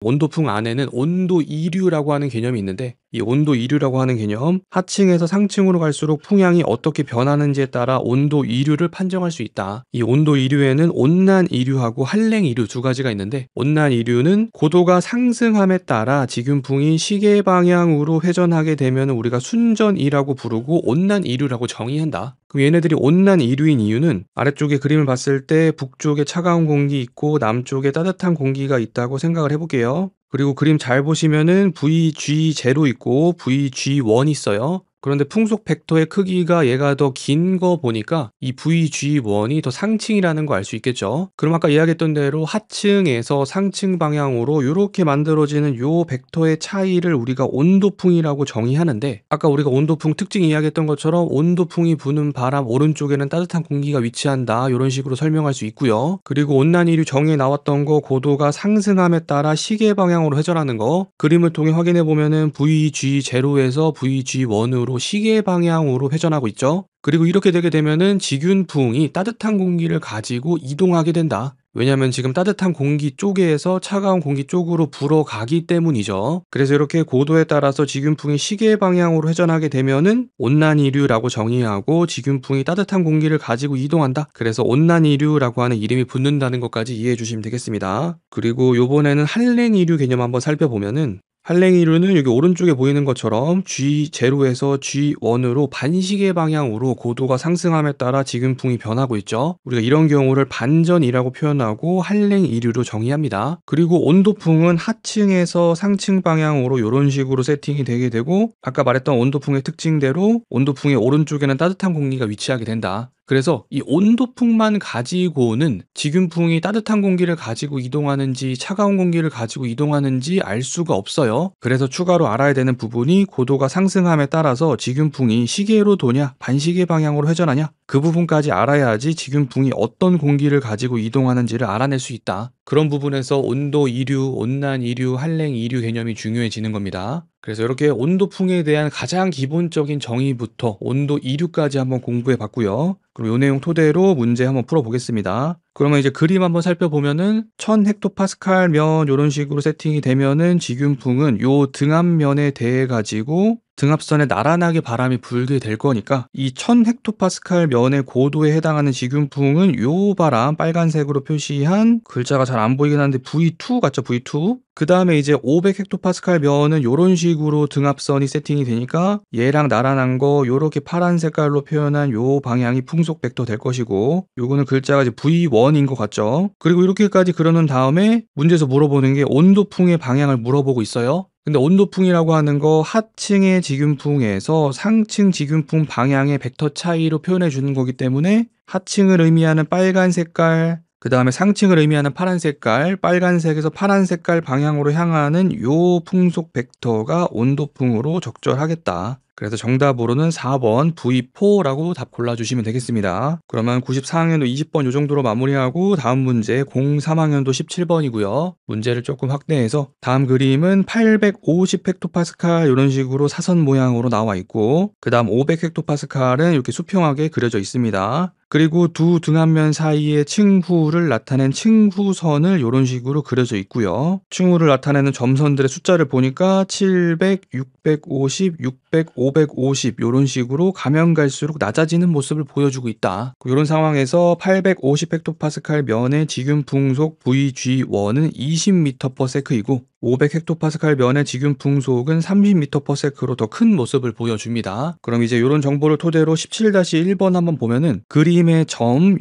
온도풍 안에는 온도 이류라고 하는 개념이 있는데, 이 온도 이류라고 하는 개념, 하층에서 상층으로 갈수록 풍향이 어떻게 변하는지에 따라 온도 이류를 판정할 수 있다. 이 온도 이류에는 온난 이류하고 한랭 이류 두 가지가 있는데, 온난 이류는 고도가 상승함에 따라 직윤풍이 시계 방향으로 회전하게 되면 우리가 순전이라고 부르고 온난 이류라고 정의한다. 그럼 얘네들이 온난 이류인 이유는 아래쪽에 그림을 봤을 때 북쪽에 차가운 공기 있고 남쪽에 따뜻한 공기가 있다고 생각을 해볼게요. 그리고 그림 잘 보시면은 VG0 있고 VG1 있어요. 그런데 풍속 벡터의 크기가 얘가 더 긴 거 보니까 이 VG1이 더 상층이라는 거 알 수 있겠죠. 그럼 아까 이야기했던 대로 하층에서 상층 방향으로 이렇게 만들어지는 요 벡터의 차이를 우리가 온도풍이라고 정의하는데, 아까 우리가 온도풍 특징 이야기했던 것처럼 온도풍이 부는 바람 오른쪽에는 따뜻한 공기가 위치한다, 이런 식으로 설명할 수 있고요. 그리고 온난이류 정의에 나왔던 거, 고도가 상승함에 따라 시계 방향으로 회전하는 거, 그림을 통해 확인해 보면은 VG0에서 VG1으로 시계 방향으로 회전하고 있죠. 그리고 이렇게 되게 되면은 직윤풍이 따뜻한 공기를 가지고 이동하게 된다. 왜냐하면 지금 따뜻한 공기 쪽에서 차가운 공기 쪽으로 불어가기 때문이죠. 그래서 이렇게 고도에 따라서 직윤풍이 시계 방향으로 회전하게 되면은 온난이류라고 정의하고, 직윤풍이 따뜻한 공기를 가지고 이동한다, 그래서 온난이류라고 하는 이름이 붙는다는 것까지 이해해 주시면 되겠습니다. 그리고 요번에는 한랭이류 개념 한번 살펴보면은, 한랭이류는 여기 오른쪽에 보이는 것처럼 G0에서 G1으로 반시계 방향으로 고도가 상승함에 따라 직윤풍이 변하고 있죠. 우리가 이런 경우를 반전이라고 표현하고 한랭이류로 정의합니다. 그리고 온도풍은 하층에서 상층 방향으로 이런 식으로 세팅이 되게 되고, 아까 말했던 온도풍의 특징대로 온도풍의 오른쪽에는 따뜻한 공기가 위치하게 된다. 그래서 이 온도풍만 가지고는 직윤풍이 따뜻한 공기를 가지고 이동하는지 차가운 공기를 가지고 이동하는지 알 수가 없어요. 그래서 추가로 알아야 되는 부분이, 고도가 상승함에 따라서 직윤풍이 시계로 도냐 반시계 방향으로 회전하냐, 그 부분까지 알아야지 직윤풍이 어떤 공기를 가지고 이동하는지를 알아낼 수 있다. 그런 부분에서 온도 이류, 온난 이류, 한랭 이류 개념이 중요해지는 겁니다. 그래서 이렇게 온도풍에 대한 가장 기본적인 정의부터 온도 이류까지 한번 공부해 봤고요. 그럼 이 내용 토대로 문제 한번 풀어보겠습니다. 그러면 이제 그림 한번 살펴보면은 1000헥토파스칼면 이런 식으로 세팅이 되면은 직윤풍은 요 등압면에 대해 가지고 등압선에 나란하게 바람이 불게 될 거니까, 이 1000헥토파스칼 면의 고도에 해당하는 직윤풍은 요 바람 빨간색으로 표시한, 글자가 잘 안 보이긴 하는데 V2 같죠, V2. 그 다음에 이제 500헥토파스칼 면은 요런 식으로 등압선이 세팅이 되니까 얘랑 나란한 거 요렇게 파란 색깔로 표현한 요 방향이 풍속 벡터 될 것이고, 요거는 글자가 이제 V1인 것 같죠. 그리고 이렇게까지 그려놓은 다음에 문제에서 물어보는 게 온도풍의 방향을 물어보고 있어요. 근데 온도풍이라고 하는 거 하층의 직윤풍에서 상층 직윤풍 방향의 벡터 차이로 표현해 주는 거기 때문에, 하층을 의미하는 빨간 색깔, 그 다음에 상층을 의미하는 파란 색깔, 빨간색에서 파란 색깔 방향으로 향하는 요 풍속 벡터가 온도풍으로 적절하겠다. 그래서 정답으로는 4번 V4라고 답 골라주시면 되겠습니다. 그러면 94학년도 20번 요 정도로 마무리하고, 다음 문제 03학년도 17번이고요. 문제를 조금 확대해서, 다음 그림은 850헥토파스칼 이런 식으로 사선 모양으로 나와 있고, 그 다음 500헥토파스칼은 이렇게 수평하게 그려져 있습니다. 그리고 두 등압면 사이의 층후를 나타낸 층후선을 이런 식으로 그려져 있고요. 층후를 나타내는 점선들의 숫자를 보니까 700, 650, 600, 550 이런 식으로 가면 갈수록 낮아지는 모습을 보여주고 있다. 이런 상황에서 850헥토파스칼 면의 직윤풍속 VG1은 20m/s이고 500헥토파스칼 면의 직윤풍속은 30m/s로 더 큰 모습을 보여줍니다. 그럼 이제 이런 정보를 토대로 17-1번 한번 보면은, 그림의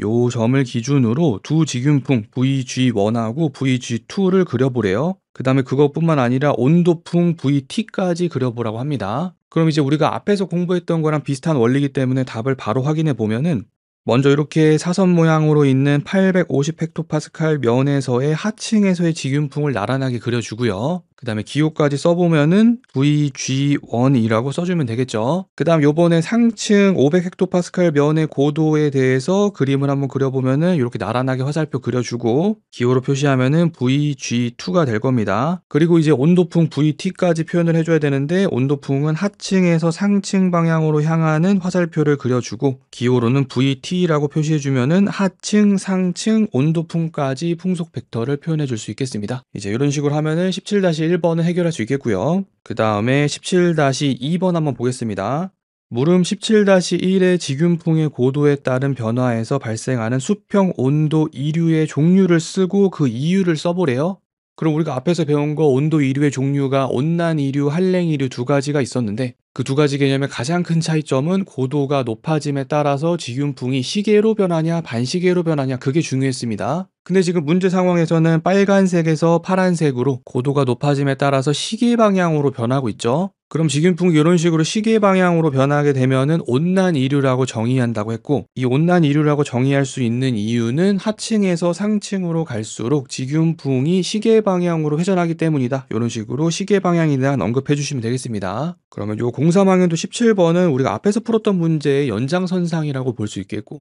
요 점을 기준으로 두 직윤풍 VG1하고 VG2를 그려보래요. 그 다음에 그것뿐만 아니라 온도풍 VT까지 그려보라고 합니다. 그럼 이제 우리가 앞에서 공부했던 거랑 비슷한 원리이기 때문에 답을 바로 확인해 보면은, 먼저 이렇게 사선 모양으로 있는 850헥토파스칼 면에서의 하층에서의 직윤풍을 나란하게 그려주고요. 그 다음에 기호까지 써보면은 VG1이라고 써주면 되겠죠. 그 다음 요번에 상층 500헥토파스칼 면의 고도에 대해서 그림을 한번 그려보면은 이렇게 나란하게 화살표 그려주고 기호로 표시하면은 VG2가 될 겁니다. 그리고 이제 온도풍 VT까지 표현을 해줘야 되는데 온도풍은 하층에서 상층 방향으로 향하는 화살표를 그려주고 기호로는 VT라고 표시해주면은 하층, 상층, 온도풍까지 풍속 벡터를 표현해줄 수 있겠습니다. 이제 이런 식으로 하면은 17-1번은 해결할 수 있겠고요. 그 다음에 17-2번 한번 보겠습니다. 물음 17-1의 직윤풍의 고도에 따른 변화에서 발생하는 수평 온도 이류의 종류를 쓰고 그 이유를 써보래요. 그럼 우리가 앞에서 배운 거 온도 이류의 종류가 온난 이류, 한랭 이류 두 가지가 있었는데 그 두 가지 개념의 가장 큰 차이점은 고도가 높아짐에 따라서 직윤풍이 시계로 변하냐 반시계로 변하냐 그게 중요했습니다. 근데 지금 문제 상황에서는 빨간색에서 파란색으로 고도가 높아짐에 따라서 시계 방향으로 변하고 있죠. 그럼 직윤풍이 이런 식으로 시계 방향으로 변하게 되면은 온난 이류라고 정의한다고 했고 이 온난 이류라고 정의할 수 있는 이유는 하층에서 상층으로 갈수록 직윤풍이 시계 방향으로 회전하기 때문이다. 이런 식으로 시계 방향에 대한 언급해 주시면 되겠습니다. 그러면 요 공사망연도 17번은 우리가 앞에서 풀었던 문제의 연장선상이라고 볼 수 있겠고